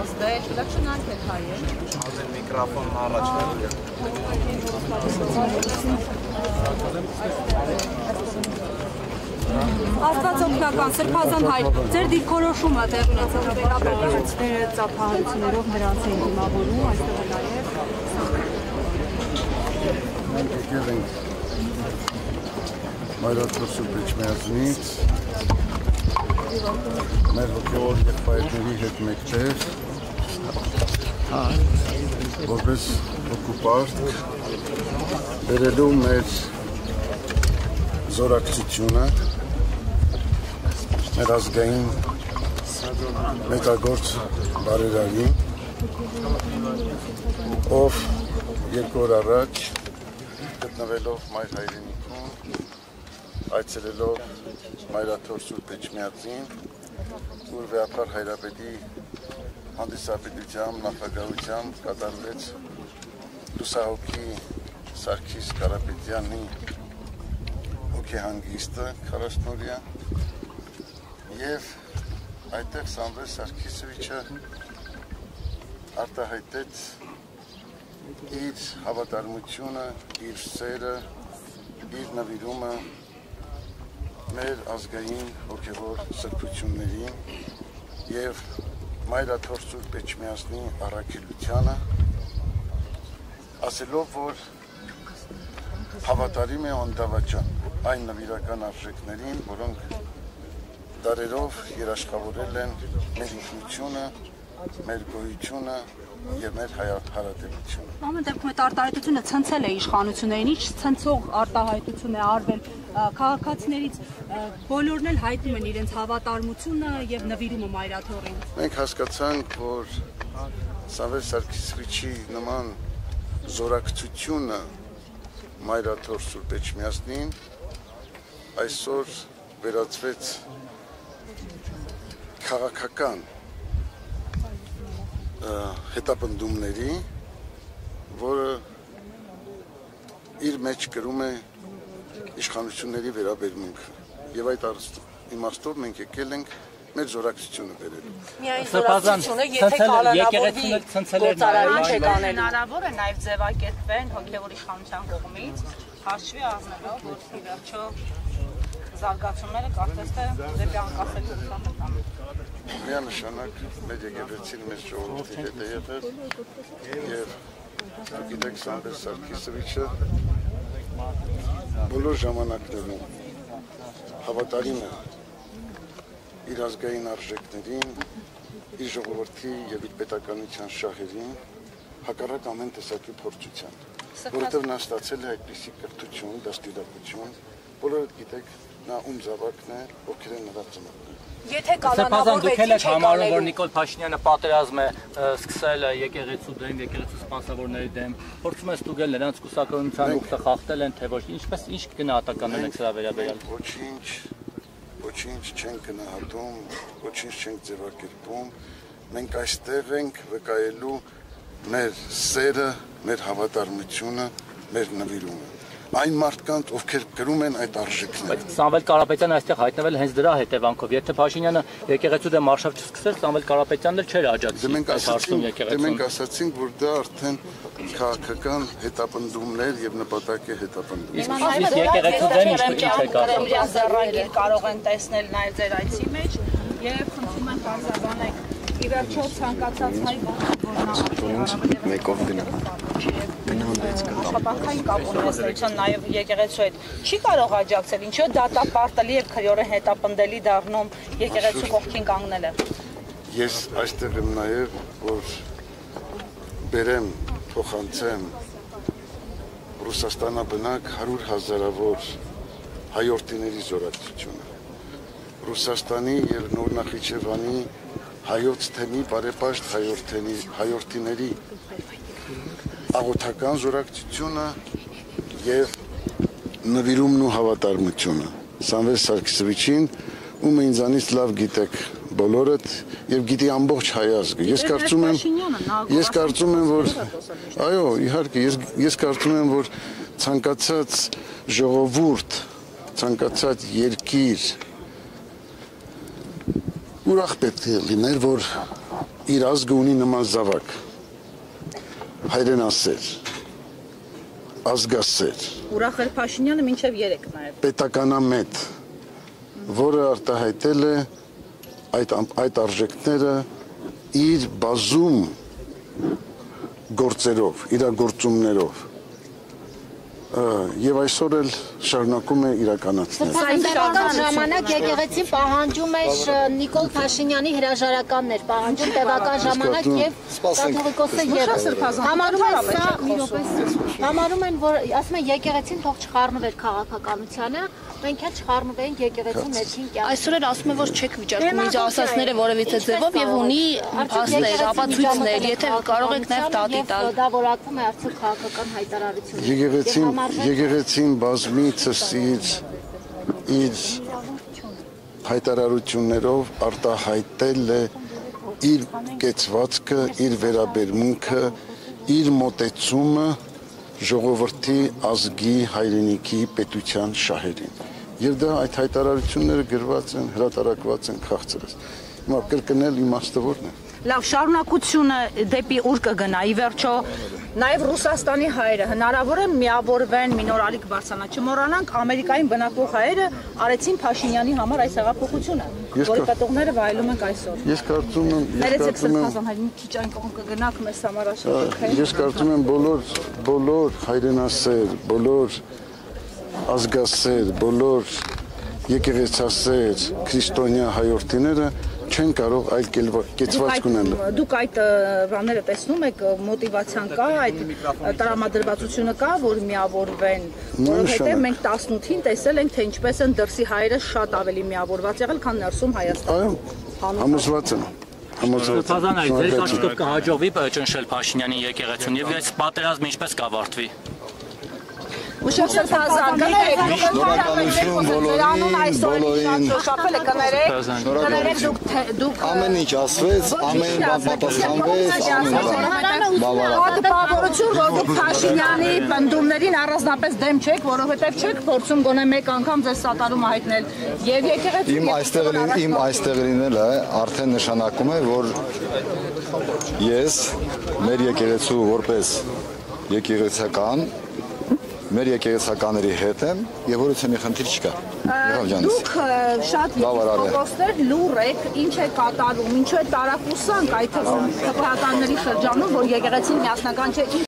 ազդել, լക്ഷնանք է հայել։ Ազդել միկրոֆոնն առաջ Աստված օգնական, Սրբազան հայր, ձեր դիրքորոշումը տեղ ունեցող վերաբերյալները ծափահարություններով նրանց են դիմավորում, այստեղ նաև մենք եկել ենք Մայրաթոր Սուրբ Էջմիածնից մեր հոգևոր եղբայրների հետ մեկտեղ որպես հոգուպարտ բերելու մեր զորակցությունը մեր ազգային մեծագործ բարերարին, ով երկու օր առաջ գտնվելով Մայր հայրենիքում, այցելելով Մայրաթոր Սուրբ Էջմիածին, Ուրվեապար Հայրապետի հանդիսապետությամբ, նախագահությամբ կատարվեց լուսահոգի Սարգիս Կարապետյանի հոգեհանգիստը 40-օրյա և այդտեղ Սամվել Սարգիսովիչը արտահայտեց իր հավատարմությունը, իր սերը, իր նվիրումը մեր ազգային հոգևոր սրբություններին և Մայրաթոր Սուրբ Էջմիածնի առաքելությանը, ասելով, որ հավատարիմ է անդավաճան այն նվիրական արժեքներին, որոնք դարերով երաշխավորել են մեր ինքնությունը, մեր գոյությունը և մեր հարատևությունը։ Ամեն դեպքում այդ արտահայտությունը ցնցել է իշխանություններին, ինչ ցնցող արտահայտություն է արվել քաղաքացիներից, բոլորն էլ հայտնում են իրենց հավատարմությունը և նվիրումը Մայրաթորին։ Մենք հասկացանք, որ Սամվել Սարգիսովիչի նման զորակցությունը Մայրաթոր Սուրբ Էջմիածնին այսօր վերածվեց քաղաքական հետապնդումների, որը իր մեջ կրում է իշխանությունների վերաբերմունքը և այդ իմաստով մենք եկել ենք մեր զորակցությունը բերելու։ Միայն զորակցությունը, եթե կանոնավորվի գործարարին չեք անելու։ Հնարավոր է նաև ձևակերպվեն հոգևոր իշխանության կողմից, հաշվի առնելով, որ ի վերջո զարգացումները կարծես թե դեպի անկախելիության մտան։ Միանշանակ մեր եկեղեցին մեծ ժողովրդի հետ է եղել և դուք գիտեք Սամվել Սարգիսովիչը բոլոր ժամանակներում հավատարիմ է իր ազգային արժեքներին, իր ժողովրդի և իր պետականության շահերին, հակառակ ամեն տեսակի փորձության, որովհետև նա ստացել է այդպիսի կրթություն, դաստիարակություն, բոլորդ գիտեք, նա ում զավակն է, ովքեր են նրա ծնողները։ Եթե կանոնավորվեց, ինչ եք անելու։ Որ Նիկոլ Փաշինյանը պատերազմ է սկսել եկեղեցու դեմ, եկեղեցու սպանսավորների դեմ, փորձում է ստուգել նրանց կուսակցության ուխտը խախտել են, թե ոչ, ինչ գնահատական ունեք սրա վերաբերյալ։ Ոչինչ չենք գնահատում, ոչինչ չենք ձևակերպում, մենք այստեղ ենք վկայելու մեր սերը, մեր հավատարմությունը, մեր նվիրումը։ Այն մարդկանց, ովքեր կրում են այդ արժեքները։ Սամվել Կարապետյանը այստեղ հայտնվել հենց դրա հետևանքով։ Եթե Փաշինյանը եկեղեցու դեմ արշավ չսկսեր, Սամվել Կարապետյանն էլ չէր աջակցի այդ հարցում եկեղեցուն։ Մենք ասացինք, որ դա արդեն քաղաքական հետապնդումներ եւ նպատակ է հետապնդում։ Իսկ եկեղեցու դեմ ինչ եք ասում։ Ձեռագիր կարող են տեսնել նաև ձեր այցի մեջ եւ խնդրում ենք արձագանեք ի վերջո ցանկացած հայ մեկով աշխատանքային կապ ունեցողության նաև եկեղեցու հետ չի կարող աջակցել, ինչու դատապարտելի եւ քրեորեն հետապնդելի դառնում եկեղեցու կողքին կանգնելը։ Ես այստեղ եմ նաև, որ բերեմ, փոխանցեմ Ռուսաստանաբնակ 100,000-ավոր հայորդիների զորակցությունը։ Ռուսաստանի եւ Նոր Նախիջևանի հայոց թեմի բարեպաշտ հայորդիների աղոթական զորակցությունը եւ նվիրումն ու հավատարմությունը Սամվել Սարգիսովիչին, ում ինձանից լավ գիտեք բոլորդ եւ գիտի ամբողջ հայ ազգը։ Ես կարծում եմ, որ այո, իհարկե, ես կարծում եմ, որ ցանկացած ժողովուրդ, ցանկացած երկիր ուրախ պետք է լիներ, որ իր ազգը ունի նման զավակ, հայրենասեր, ազգասեր, Ուրախել Փաշինյանը մինչև 3 նաև։ պետականամետ, որը արտահայտել է այդ արժեքները իր բազում գործերով, իրագործումներով եւ այսօր էլ շարունակում է իրականացնել։ Տևական ժամանակ եկեղեցին պահանջում էր Նիկոլ Փաշինյանի հրաժարականներ, պահանջում տևական ժամանակ եւ կաթողիկոսը ևս համարում են սա մի րոպե համարում են որ ասում են եկեղեցին թող չխառնվեր քաղաքականությանը, մենք էլ չխառնվենք եկեղեցու ներքին կյանքը։ Այսօր էլ ասում է որ չեք վիճակում իր ասածները որևիցե ձևով եւ ունի փաստեր, ապացույցներ, եթե կարող եք նաեւ դատի տալ։ Դա որակվում է արդյոք քաղաքական հայտարարություն։ Եկեղեցին բազմիցս իր հայտարարություններով արտահայտել է իր կեցվածքը, իր վերաբերմունքը, իր մոտեցումը ժողովրդի ազգի հայրենիքի պետության շահերին։ Եվ դա այդ հայտարարությունները գրված են, հրատարակված են քաղցրած։ Հիմա կրկնել իմաստը որն է։ Լավ, շարունակությունը դեպի ուր կգնա, ի վերջո նաև Ռուսաստանի հայերը հնարավոր է միավորվեն մինորալիկ բարձրանա։ Չմոռանանք Ամերիկային բնակվող հայերը արեցին Փաշինյանի համար այս հեղափոխությունը, որի պատողները վայելում ենք այսօր։ Ես կարծում եմ բոլոր հայրենասեր, բոլոր ազգասեր, բոլոր եկեղեցասեր, քրիստոնյա հայորդիները չեն կարող այլ կեցվածք ունենալ։ Դուք այդ բաները տեսնում եք, մոտիվացիան կա, այդ տրամադրվածությունը կա, որ միավորվեն, որովհետև մենք 18-ին տեսել ենք, թե ինչպես են դրսի հայերը շատ ավելի միավորված եղել, քան ներսում Հայաստանում։ Այո, համոզված եմ։ Ֆազանայ, ձեր կարծիքով կհաջողվի ճնշել Փաշինյանի եկեղեցուն եւ այս պատերազմը ինչպես կավարտվի։ Ուշացել Ֆազան, Շնորհակալություն բոլորին, դուք ամեն ինչ ասվեց, ամեն բան պատասխանվեց, Բավարարություն, որ դուք Փաշինյանի պնդումներին առանձնապես դեմ չեք, որովհետև չեք փորձում գոնե մեկ անգամ ձեզ սատարում հայտնել եւ եկեղեցու իմ այստեղ լինելը արդեն նշանակում է, որ ես մեր եկեղեցու որպես եկեղեցական մեր եկեղեցականների հետ եմ եւ որից մի խնդիր չկա։ Դուք շատ եկեղեցիներ լուր եք, ինչ է կատարում, ինչու է տարակուսանք այդ հղիականների շրջանում, որ եկեղեցին միասնական չէ։